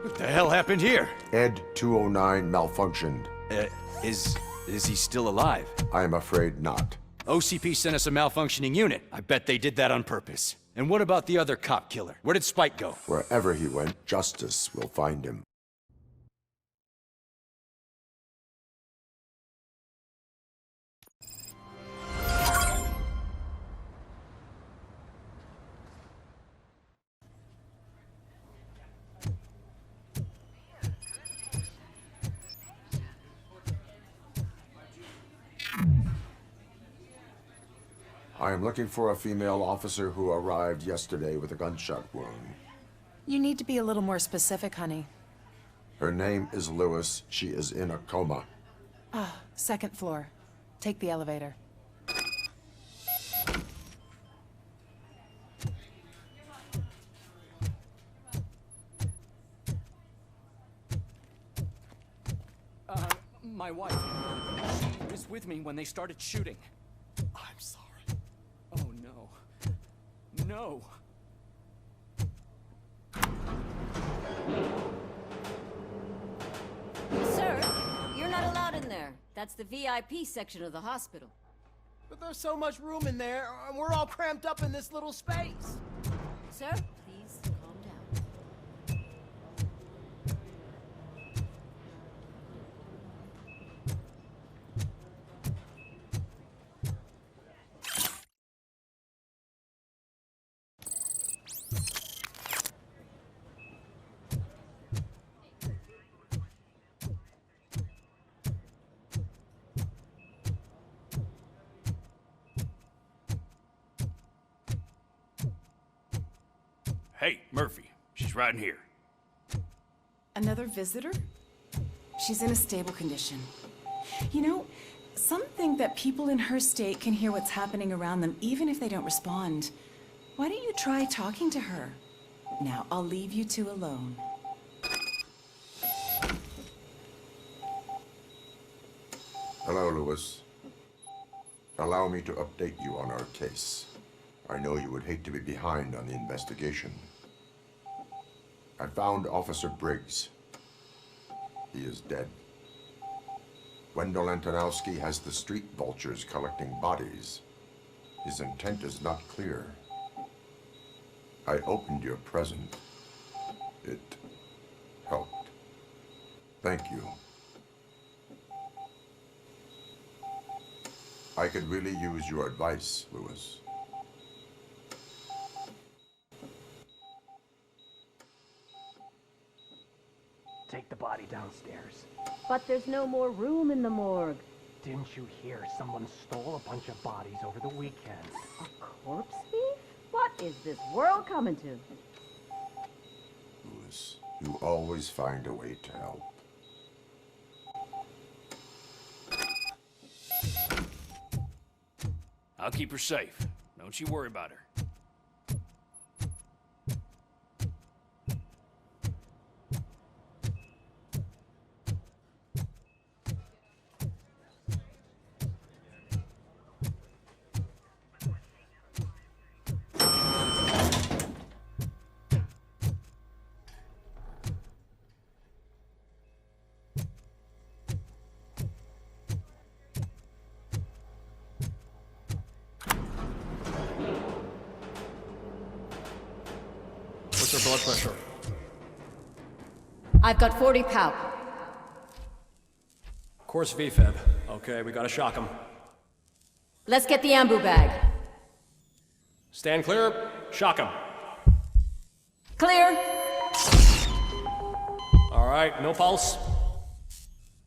What the hell happened here? Ed 209 malfunctioned. Is he still alive? I'm afraid not. OCP sent us a malfunctioning unit. I bet they did that on purpose. And what about the other cop killer? Where did Spike go? Wherever he went, justice will find him. I am looking for a female officer who arrived yesterday with a gunshot wound. You need to be a little more specific, honey. Her name is Lewis. She is in a coma. Ah, second floor. Take the elevator. My wife. She was with me when they started shooting. I'm sorry. Oh, no. No. Sir, you're not allowed in there. That's the VIP section of the hospital. But there's so much room in there, and we're all cramped up in this little space. Sir, please calm down. Hey, Murphy. She's right in here. Another visitor? She's in a stable condition. You know, some think that people in her state can hear what's happening around them even if they don't respond. Why don't you try talking to her? Now, I'll leave you two alone. Hello, Lewis. Allow me to update you on our case. I know you would hate to be behind on the investigation. I found Officer Briggs. He is dead. Wendell Antonowski has the street vultures collecting bodies. His intent is not clear. I opened your present. It helped. Thank you. I could really use your advice, Lewis. Take the body downstairs. But there's no more room in the morgue. Didn't you hear someone stole a bunch of bodies over the weekend? A corpse thief? What is this world coming to? Lewis, you always find a way to help. I'll keep her safe. Don't you worry about her. What's her blood pressure? I've got 40 pow. Course VFib. Okay, we gotta shock him. Let's get the ambu bag. Stand clear. Shock him. Clear. All right, no pulse.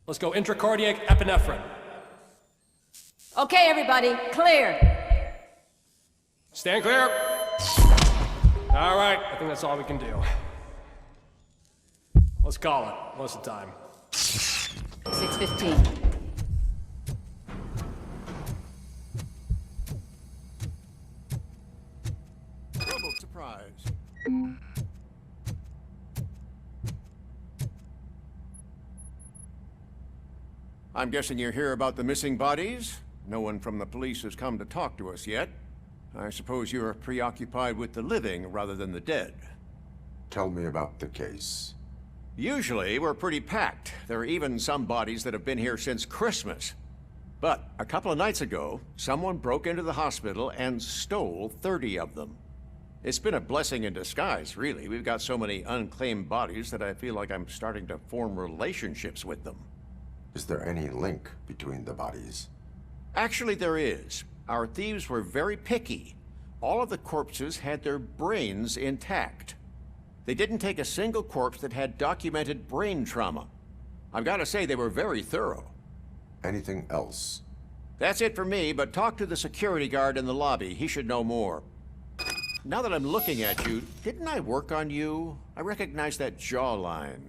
Let's go intracardiac epinephrine. Okay, everybody, clear. Stand clear. All right, I think that's all we can do. Let's call it. What's the time? 6:15. Surprise. I'm guessing you're here about the missing bodies? No one from the police has come to talk to us yet. I suppose you're preoccupied with the living rather than the dead. Tell me about the case. Usually, we're pretty packed. There are even some bodies that have been here since Christmas. But a couple of nights ago, someone broke into the hospital and stole 30 of them. It's been a blessing in disguise, really. We've got so many unclaimed bodies that I feel like I'm starting to form relationships with them. Is there any link between the bodies? Actually, there is. Our thieves were very picky. All of the corpses had their brains intact. They didn't take a single corpse that had documented brain trauma. I've got to say, they were very thorough. Anything else? That's it for me, but talk to the security guard in the lobby. He should know more. Now that I'm looking at you, didn't I work on you? I recognize that jawline.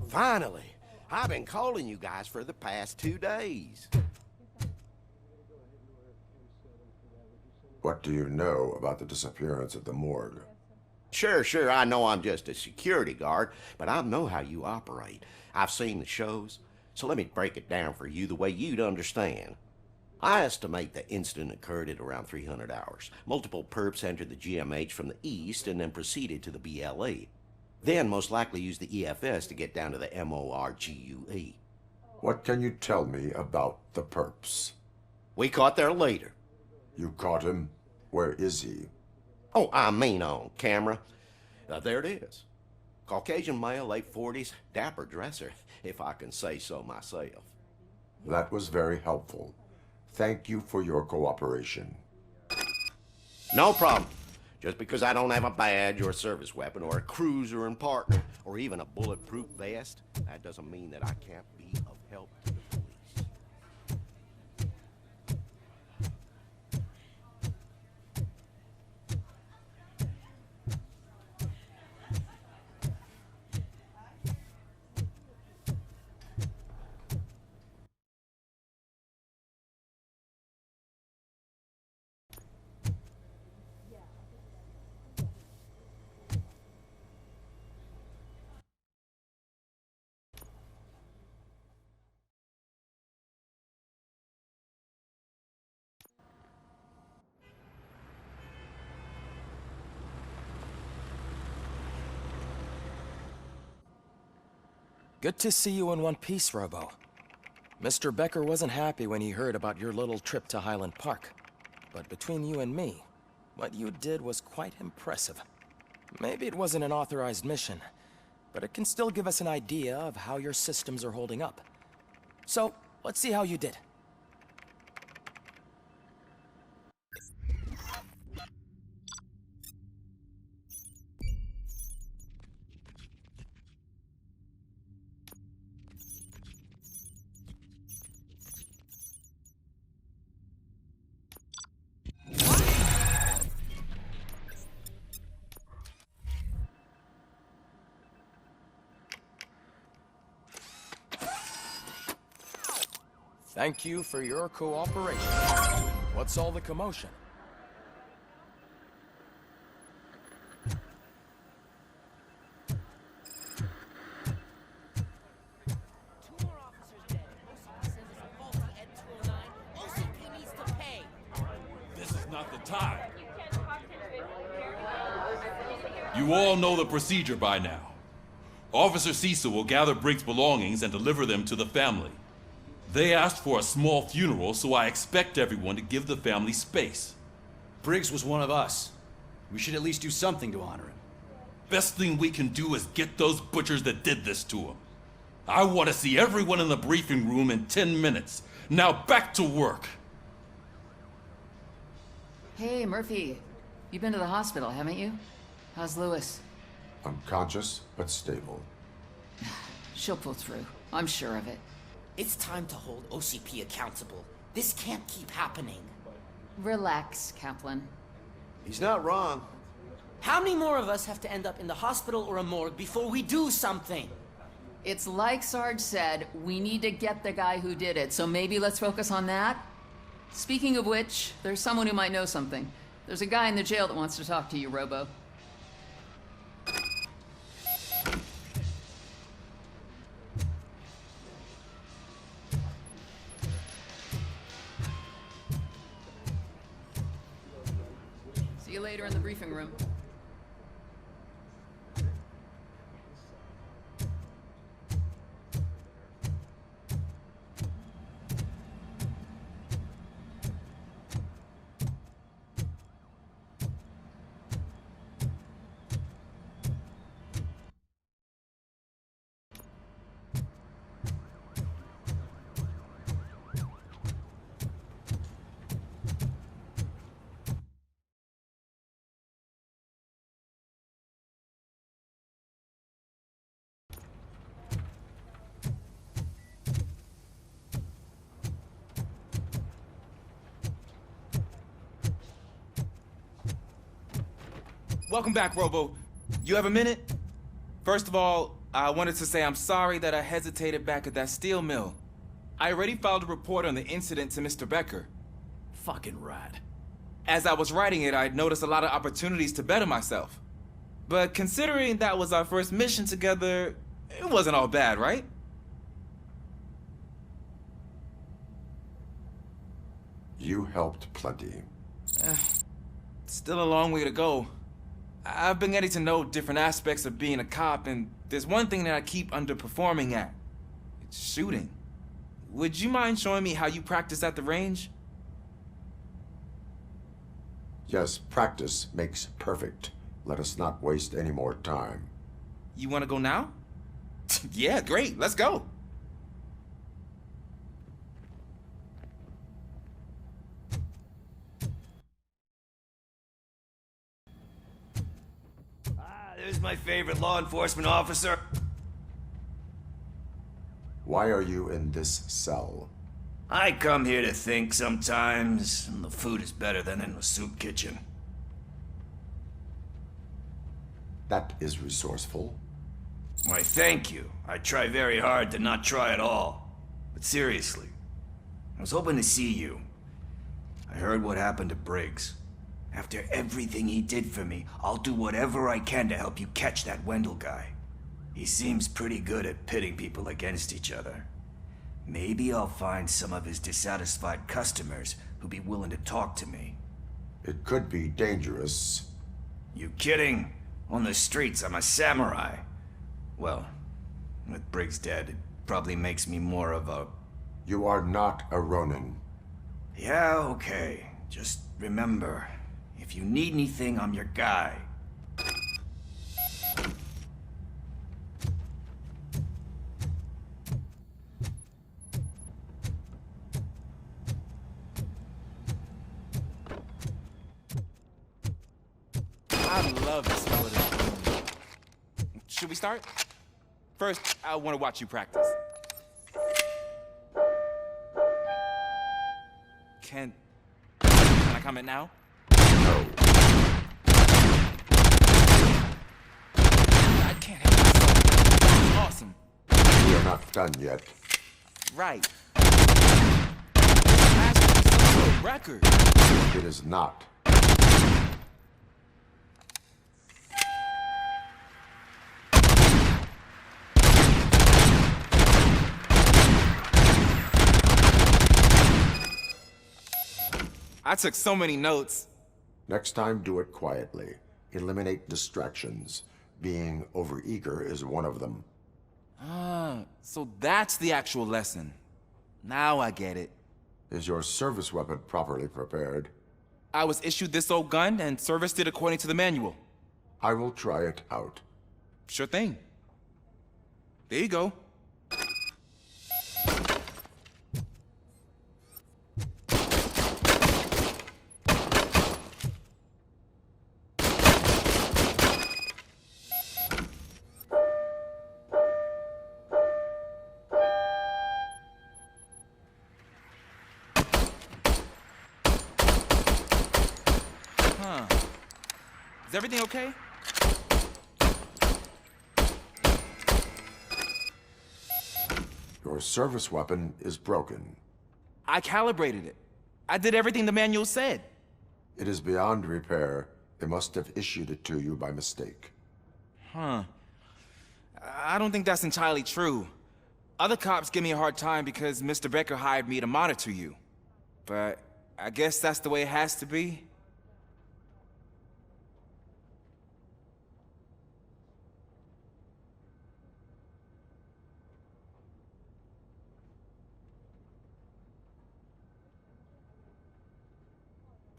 Finally! I've been calling you guys for the past 2 days. What do you know about the disappearance at the morgue? Sure, I know I'm just a security guard, but I know how you operate. I've seen the shows, so let me break it down for you the way you'd understand. I estimate the incident occurred at around 300 hours. Multiple perps entered the GMH from the east and then proceeded to the BLE. Then most likely used the EFS to get down to the MORGUE. What can you tell me about the perps? We caught their leader. You caught him? Where is he? Oh, I mean on camera. There it is. Caucasian male, late 40s, dapper dresser, if I can say so myself. That was very helpful. Thank you for your cooperation. No problem. Just because I don't have a badge or a service weapon or a cruiser and partner or even a bulletproof vest, that doesn't mean that I can't be of help to the police. Good to see you in one piece, Robo. Mr. Becker wasn't happy when he heard about your little trip to Highland Park. But between you and me, what you did was quite impressive. Maybe it wasn't an authorized mission, but it can still give us an idea of how your systems are holding up. So, let's see how you did. Thank you for your cooperation. What's all the commotion? This is not the time. You all know the procedure by now. Officer Cecil will gather Briggs' belongings and deliver them to the family. They asked for a small funeral, so I expect everyone to give the family space. Briggs was one of us. We should at least do something to honor him. Best thing we can do is get those butchers that did this to him. I want to see everyone in the briefing room in 10 minutes. Now back to work. Hey, Murphy. You've been to the hospital, haven't you? How's Lewis? Unconscious, but stable. She'll pull through. I'm sure of it. It's time to hold OCP accountable. This can't keep happening. Relax, Kaplan. He's not wrong. How many more of us have to end up in the hospital or a morgue before we do something? It's like Sarge said, we need to get the guy who did it, so maybe let's focus on that? Speaking of which, there's someone who might know something. There's a guy in the jail that wants to talk to you, Robo. See you later in the briefing room. Welcome back, Robo. You have a minute? First of all, I wanted to say I'm sorry that I hesitated back at that steel mill. I already filed a report on the incident to Mr. Becker. Fucking rad. As I was writing it, I'd noticed a lot of opportunities to better myself. But considering that was our first mission together, it wasn't all bad, right? You helped plenty. Still a long way to go. I've been getting to know different aspects of being a cop, and there's one thing that I keep underperforming at. It's shooting. Would you mind showing me how you practice at the range? Yes, practice makes perfect. Let us not waste any more time. You want to go now? Yeah, great. Let's go. There's my favorite law enforcement officer. Why are you in this cell? I come here to think sometimes, and the food is better than in the soup kitchen. That is resourceful. Why, thank you. I try very hard to not try at all. But seriously, I was hoping to see you. I heard what happened to Briggs. After everything he did for me, I'll do whatever I can to help you catch that Wendell guy. He seems pretty good at pitting people against each other. Maybe I'll find some of his dissatisfied customers who'd be willing to talk to me. It could be dangerous. You kidding? On the streets, I'm a samurai. Well, with Briggs dead, it probably makes me more of a... You are not a Ronin. Yeah, okay. Just remember, if you need anything, I'm your guy. I love the smell of this room. Should we start? First, I want to watch you practice. Can I comment now? No. I can't help myself. This is awesome. We are not done yet. Right. This has to be some sort of record. It is not. I took so many notes. Next time, do it quietly. Eliminate distractions. Being overeager is one of them. Ah, so that's the actual lesson. Now I get it. Is your service weapon properly prepared? I was issued this old gun and serviced it according to the manual. I will try it out. Sure thing. There you go. Huh. Is everything okay? Your service weapon is broken. I calibrated it. I did everything the manual said. It is beyond repair. They must have issued it to you by mistake. Huh. I don't think that's entirely true. Other cops give me a hard time because Mr. Becker hired me to monitor you. But I guess that's the way it has to be.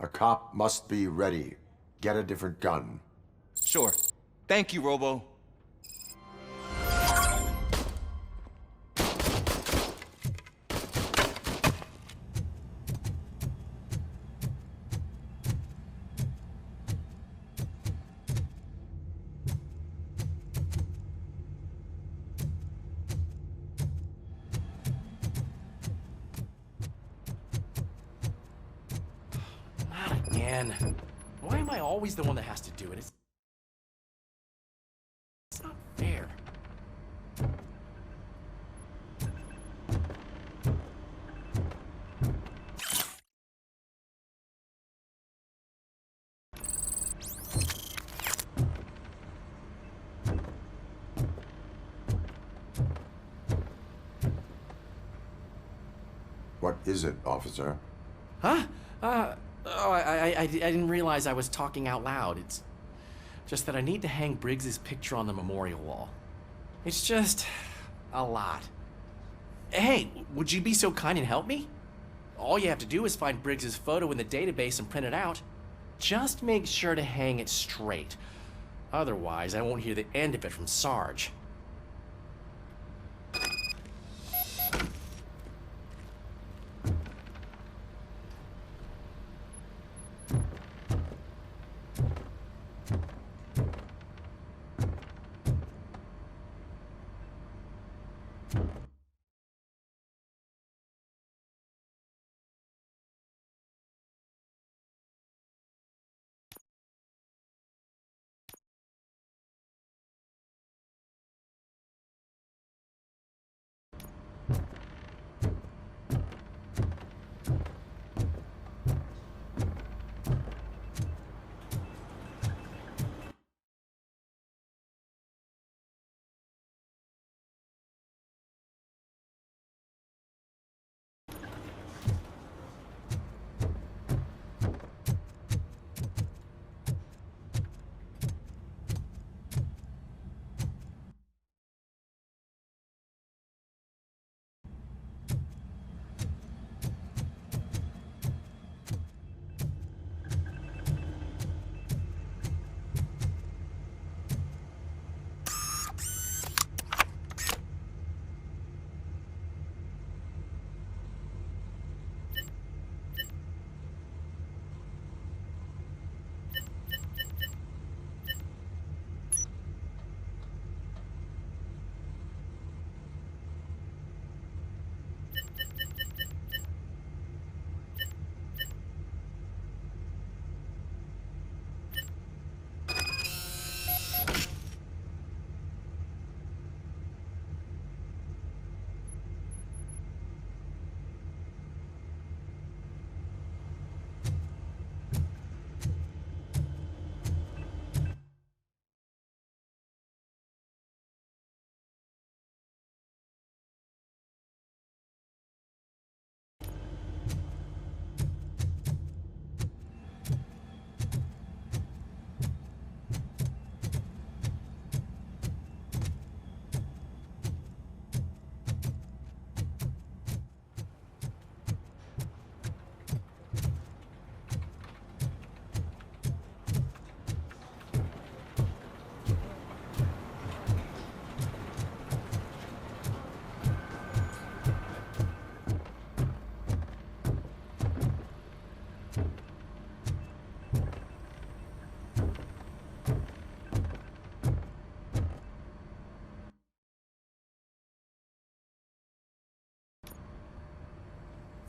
A cop must be ready. Get a different gun. Sure. Thank you, Robo. Not again. Why am I always the one that has to do it? It's not fair. What is it, officer? Huh? I didn't realize I was talking out loud. It's just that I need to hang Briggs's picture on the memorial wall. It's just a lot. Hey, would you be so kind and help me? All you have to do is find Briggs's photo in the database and print it out. Just make sure to hang it straight. Otherwise, I won't hear the end of it from Sarge.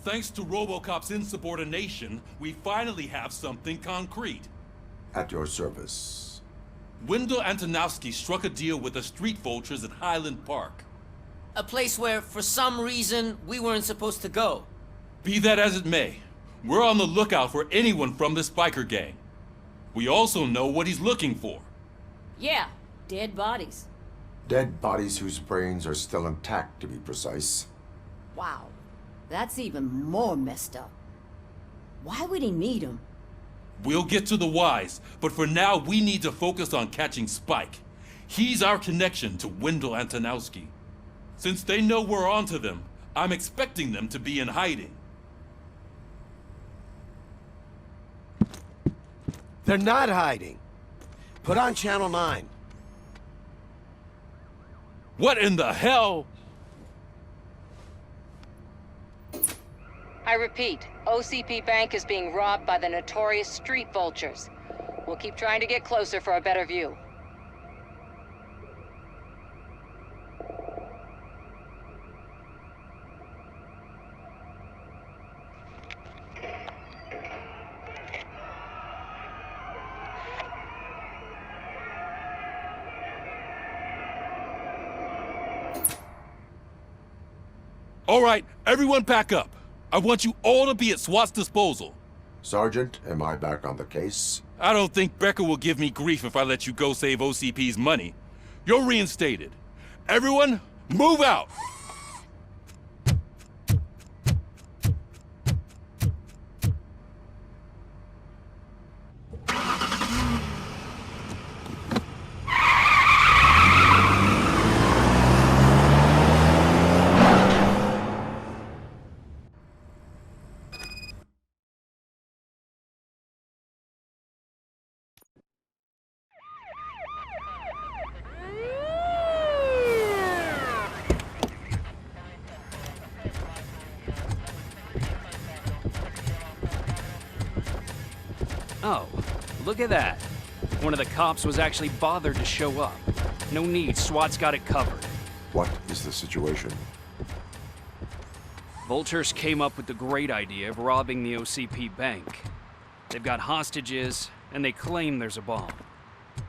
Thanks to Robocop's insubordination, we finally have something concrete. At your service. Wendell Antonowski struck a deal with the street vultures at Highland Park. A place where, for some reason, we weren't supposed to go. Be that as it may, we're on the lookout for anyone from this biker gang. We also know what he's looking for. Yeah, dead bodies. Dead bodies whose brains are still intact, to be precise. Wow, that's even more messed up. Why would he need them? We'll get to the whys, but for now we need to focus on catching Spike. He's our connection to Wendell Antonowski. Since they know we're onto them, I'm expecting them to be in hiding. They're not hiding. Put on Channel 9. What in the hell? I repeat, OCP Bank is being robbed by the notorious street vultures. We'll keep trying to get closer for a better view. All right, everyone pack up. I want you all to be at SWAT's disposal. Sergeant, am I back on the case? I don't think Becker will give me grief if I let you go save OCP's money. You're reinstated. Everyone, move out! Oh, look at that. One of the cops was actually bothered to show up. No need, SWAT's got it covered. What is the situation? Vultures came up with the great idea of robbing the OCP bank. They've got hostages, and they claim there's a bomb.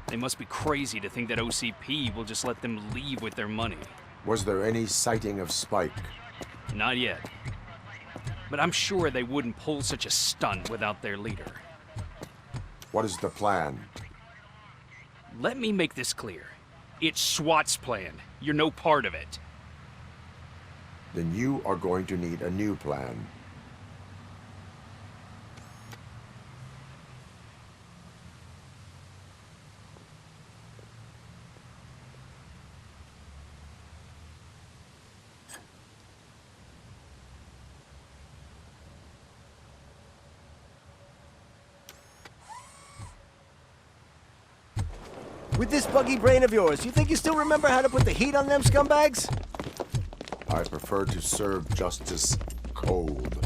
They must be crazy to think that OCP will just let them leave with their money. Was there any sighting of Spike? Not yet. But I'm sure they wouldn't pull such a stunt without their leader. What is the plan? Let me make this clear. It's SWAT's plan. You're no part of it. Then you are going to need a new plan. With this buggy brain of yours, you think you still remember how to put the heat on them scumbags? I prefer to serve justice cold.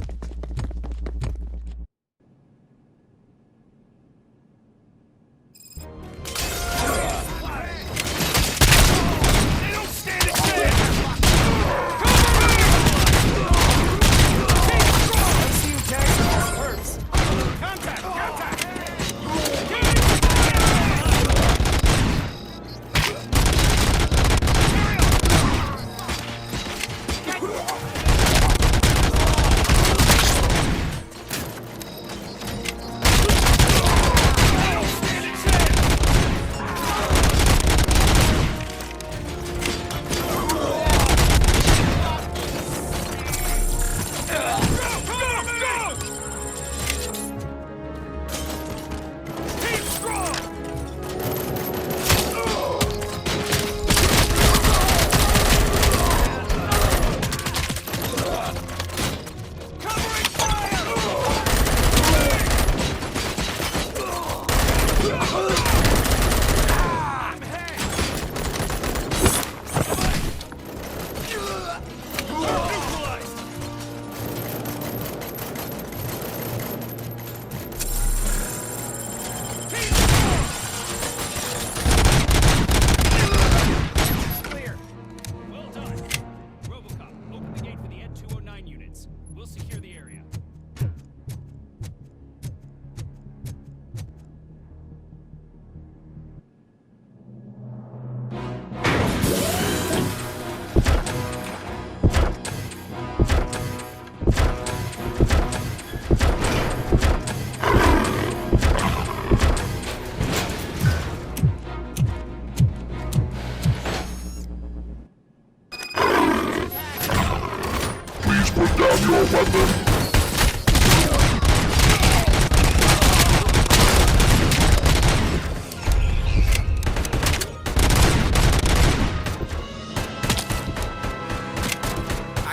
I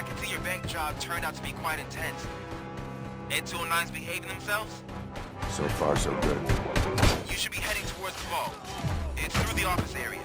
can see your bank job turned out to be quite intense. Ed 209's behaving themselves? So far, so good. You should be heading towards the vault. It's through the office area.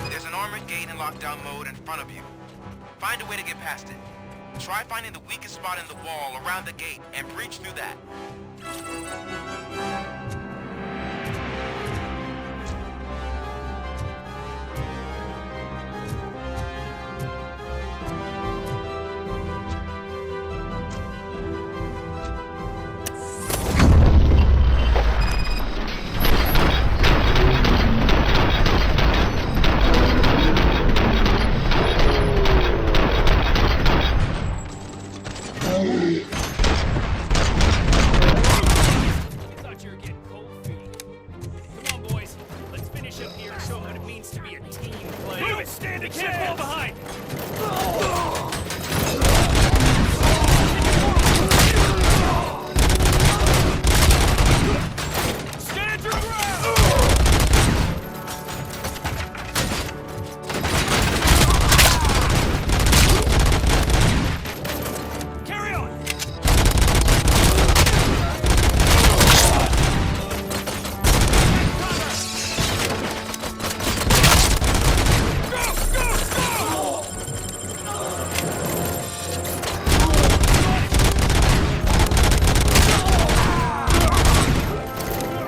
There's an armored gate in lockdown mode in front of you. Find a way to get past it. Try finding the weakest spot in the wall around the gate and breach through that. Thought you were getting cold feet. Come on, boys. Let's finish up here and show what it means to be a team player. Move it! Stand a chance! Can't fall behind! Stand your ground! Carry on!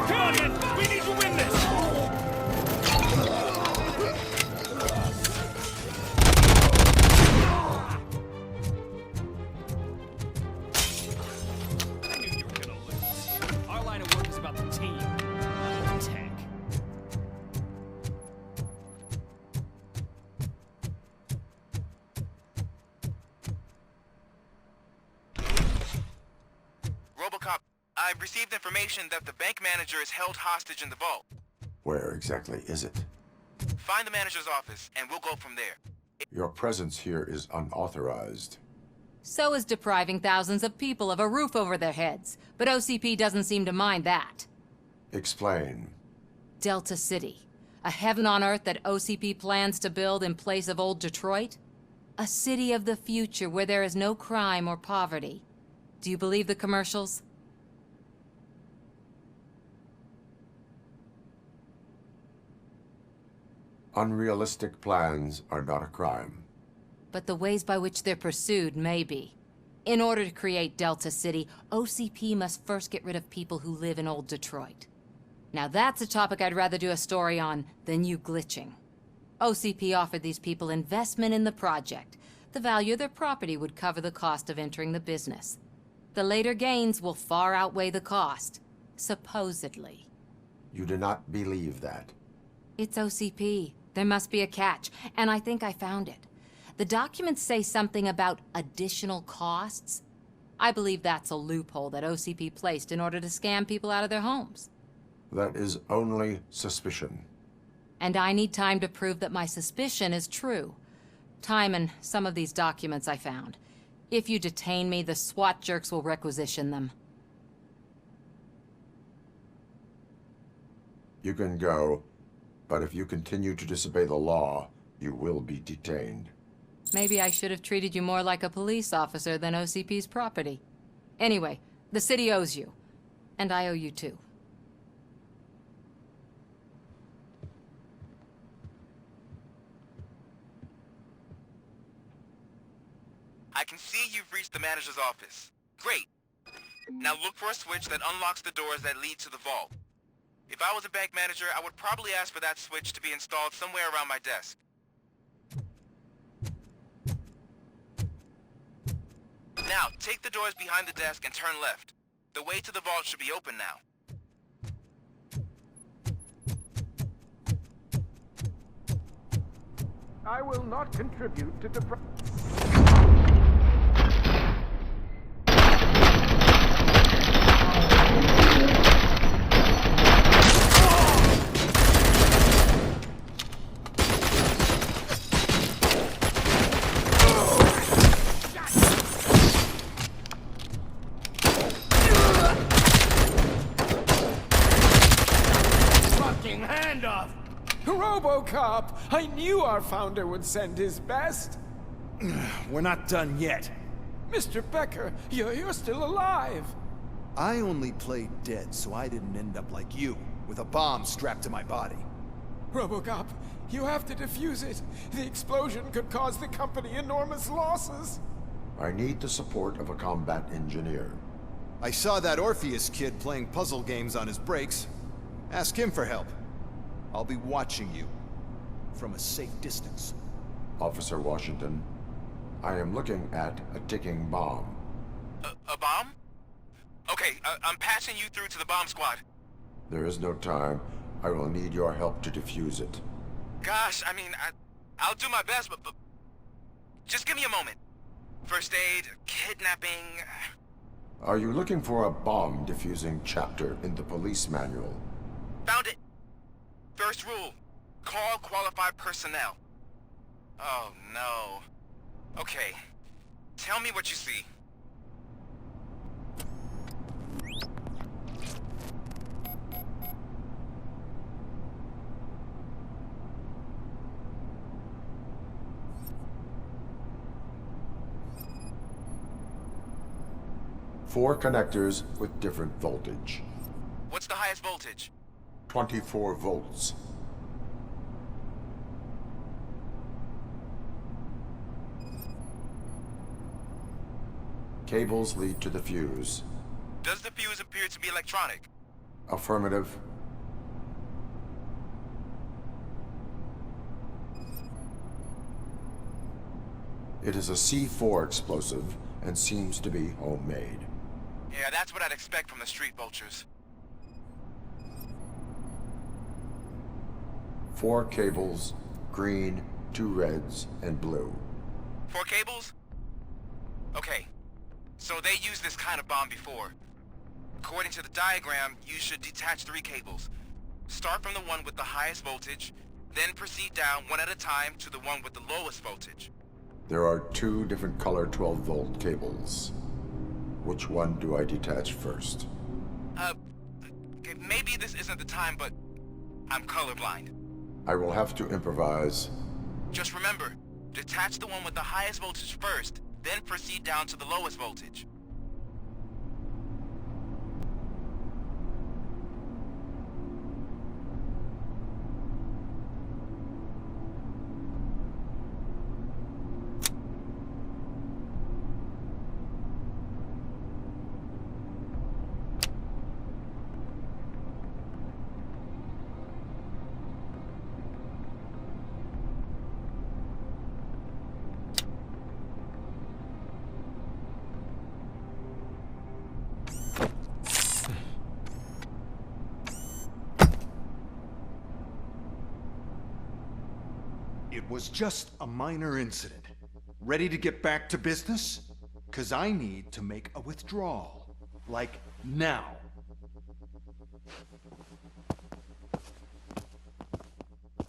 Come on, Ed! We need to win this! I knew you were gonna lose. Our line of work is about the team, not the tech. Robocop, I've received information that the bank manager is held hostage in the vault. Where exactly is it? Find the manager's office, and we'll go from there. Your presence here is unauthorized. So is depriving thousands of people of a roof over their heads. But OCP doesn't seem to mind that. Explain. Delta City. A heaven on earth that OCP plans to build in place of old Detroit? A city of the future where there is no crime or poverty. Do you believe the commercials? Unrealistic plans are not a crime. But the ways by which they're pursued may be. In order to create Delta City, OCP must first get rid of people who live in old Detroit. Now that's a topic I'd rather do a story on than you glitching. OCP offered these people investment in the project. The value of their property would cover the cost of entering the business. The later gains will far outweigh the cost, supposedly. You do not believe that. It's OCP. There must be a catch, and I think I found it. The documents say something about additional costs. I believe that's a loophole that OCP placed in order to scam people out of their homes. That is only suspicion. And I need time to prove that my suspicion is true. Time and some of these documents I found. If you detain me, the SWAT jerks will requisition them. You can go, but if you continue to disobey the law, you will be detained. Maybe I should have treated you more like a police officer than OCP's property. Anyway, the city owes you. And I owe you too. I can see you've reached the manager's office. Great. Now look for a switch that unlocks the doors that lead to the vault. If I was a bank manager, I would probably ask for that switch to be installed somewhere around my desk. Now, take the doors behind the desk and turn left. The way to the vault should be open now. I will not contribute to Fucking hand off! Robocop! I knew our founder would send his best. We're not done yet. Mr. Becker, you're still alive. I only played dead so I didn't end up like you, with a bomb strapped to my body. Robocop, you have to defuse it. The explosion could cause the company enormous losses. I need the support of a combat engineer. I saw that Orpheus kid playing puzzle games on his breaks. Ask him for help. I'll be watching you from a safe distance. Officer Washington, I am looking at a ticking bomb. A bomb? Okay, I'm passing you through to the bomb squad. There is no time. I will need your help to defuse it. Gosh, I mean, I'll do my best, but just give me a moment. First aid, kidnapping... Are you looking for a bomb defusing chapter in the police manual? Found it. First rule, call qualified personnel. Oh no. Okay, tell me what you see. Four connectors with different voltage. What's the highest voltage? 24 volts. Cables lead to the fuse. Does the fuse appear to be electronic? Affirmative. It is a C4 explosive and seems to be homemade. Yeah, that's what I'd expect from the street vultures. 4 cables, green, 2 reds, and blue. 4 cables? Okay, so they used this kind of bomb before. According to the diagram, you should detach 3 cables. Start from the one with the highest voltage, then proceed down one at a time to the one with the lowest voltage. There are 2 different color 12-volt cables. Which one do I detach first? Okay, maybe this isn't the time, but I'm colorblind. I will have to improvise. Just remember, detach the one with the highest voltage first, then proceed down to the lowest voltage. It was just a minor incident. Ready to get back to business? 'Cause I need to make a withdrawal. Like, now.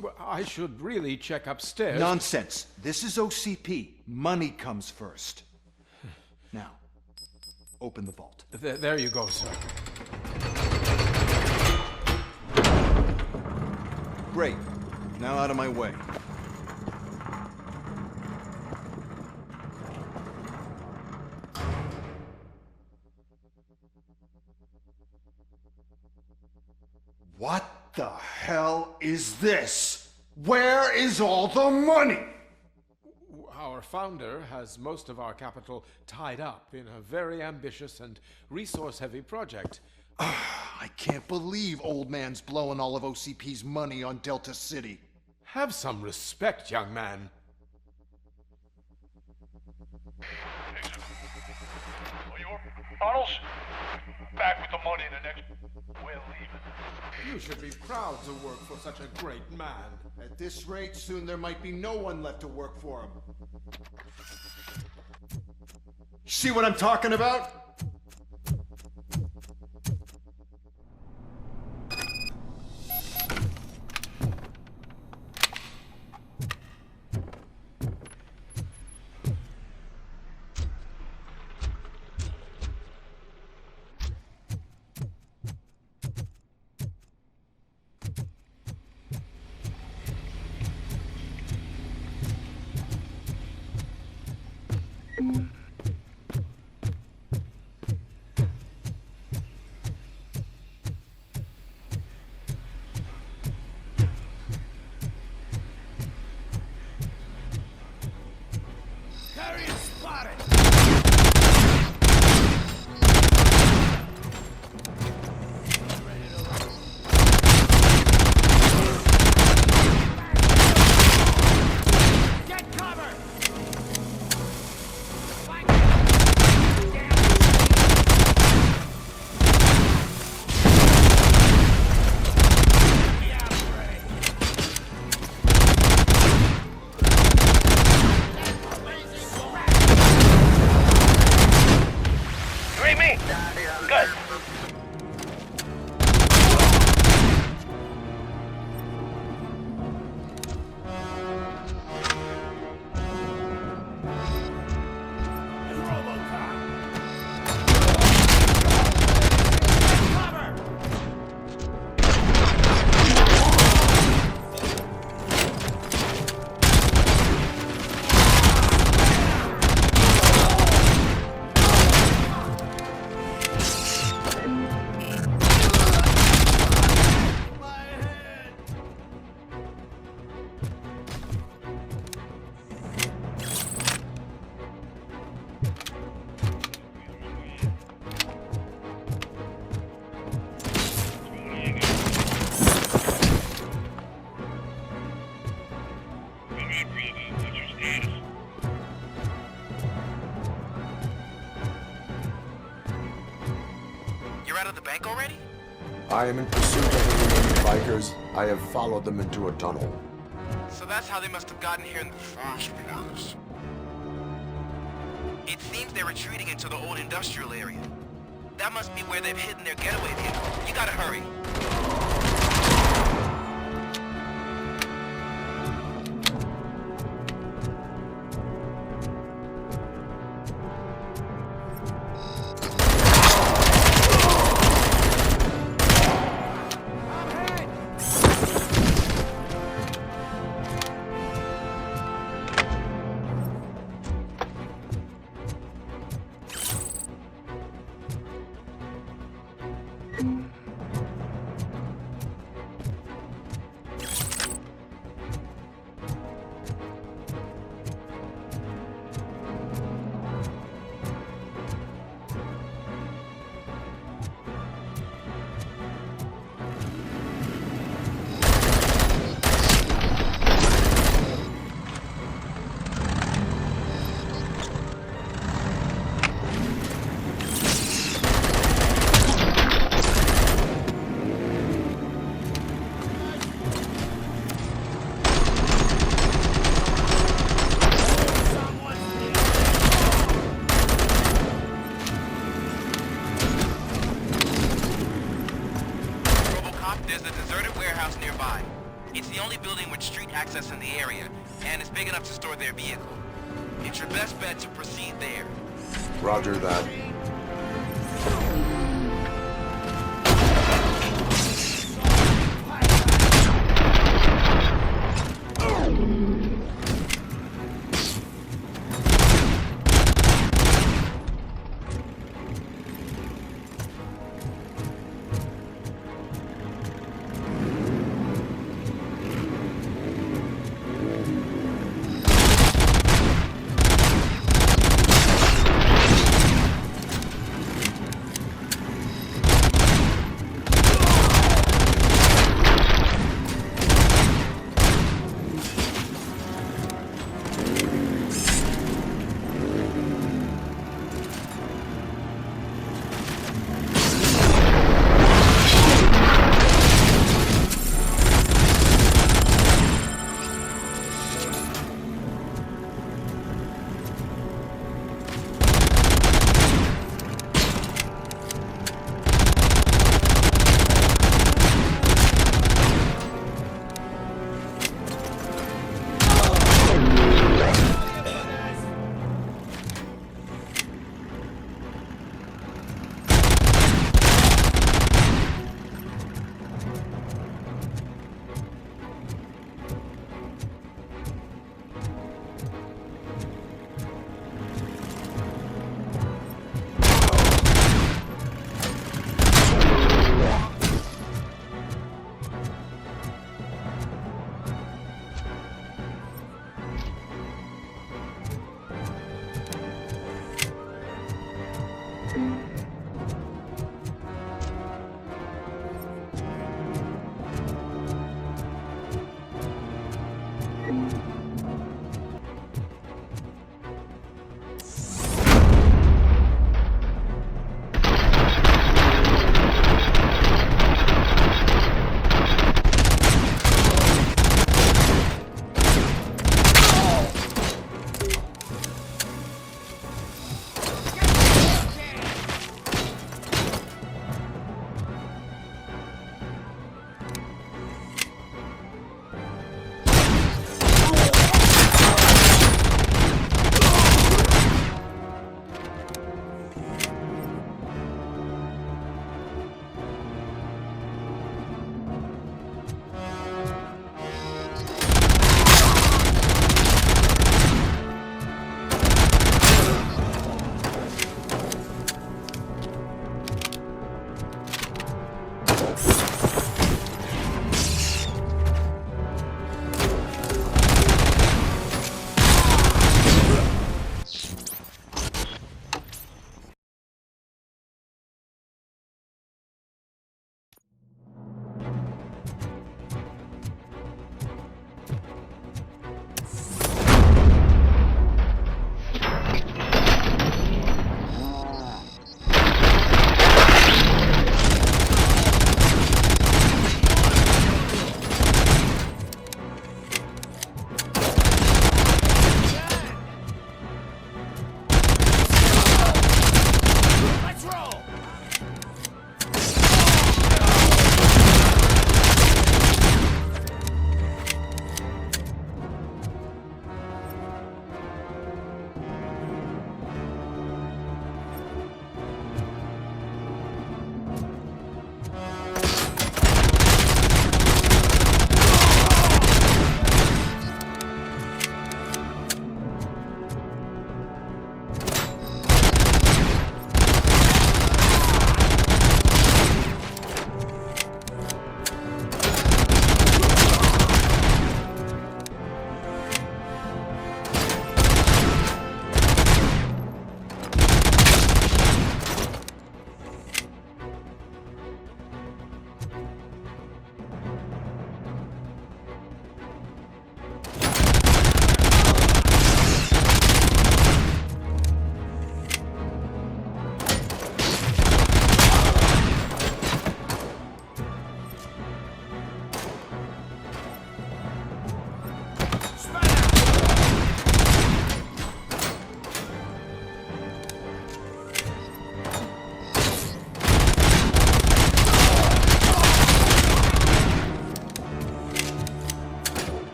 Well, I should really check upstairs. Nonsense. This is OCP. Money comes first. Now, open the vault. There you go, sir. Great. Now out of my way. What the hell is this? Where is all the money? Our founder has most of our capital tied up in a very ambitious and resource-heavy project. I can't believe old man's blowing all of OCP's money on Delta City. Have some respect, young man. Tunnels? Back with the money in the next... We're leaving. You should be proud to work for such a great man. At this rate, soon there might be no one left to work for him. See what I'm talking about? I am in pursuit of the remaining bikers. I have followed them into a tunnel. So that's how they must have gotten here in the first place. It seems they're retreating into the old industrial area. That must be where they've hidden their getaway vehicle. You gotta hurry. It's the only building with street access in the area, and it's big enough to store their vehicle. It's your best bet to proceed there. Roger that.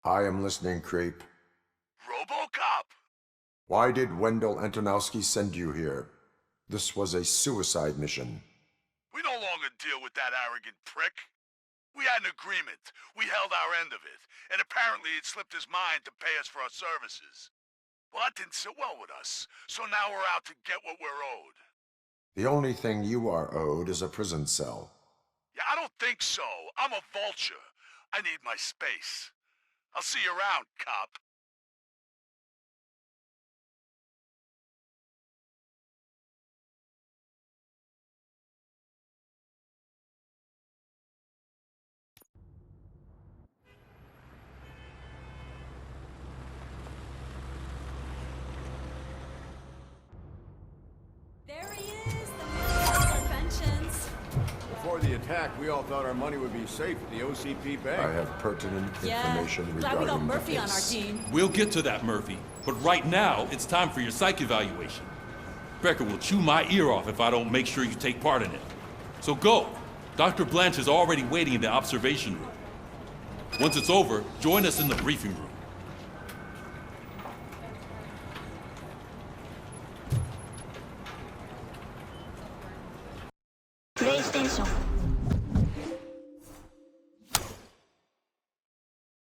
I am listening, creep. Robocop! Why did Wendell Antonowski send you here? This was a suicide mission. We no longer deal with that arrogant prick. We had an agreement. We held our end of it. And apparently it slipped his mind to pay us for our services. Well, that didn't sit well with us. So now we're out to get what we're owed. The only thing you are owed is a prison cell. Yeah, I don't think so. I'm a vulture. I need my space. I'll see you around, cop. There he is, the man of our pensions. Before the attack, we all thought our money would be safe at the OCP bank. I have pertinent information Glad we regarding got the Murphy on our case. team. We'll get to that, Murphy. But right now, it's time for your psych evaluation. Becker will chew my ear off if I don't make sure you take part in it. So go. Dr. Blanche is already waiting in the observation room. Once it's over, join us in the briefing room. PlayStation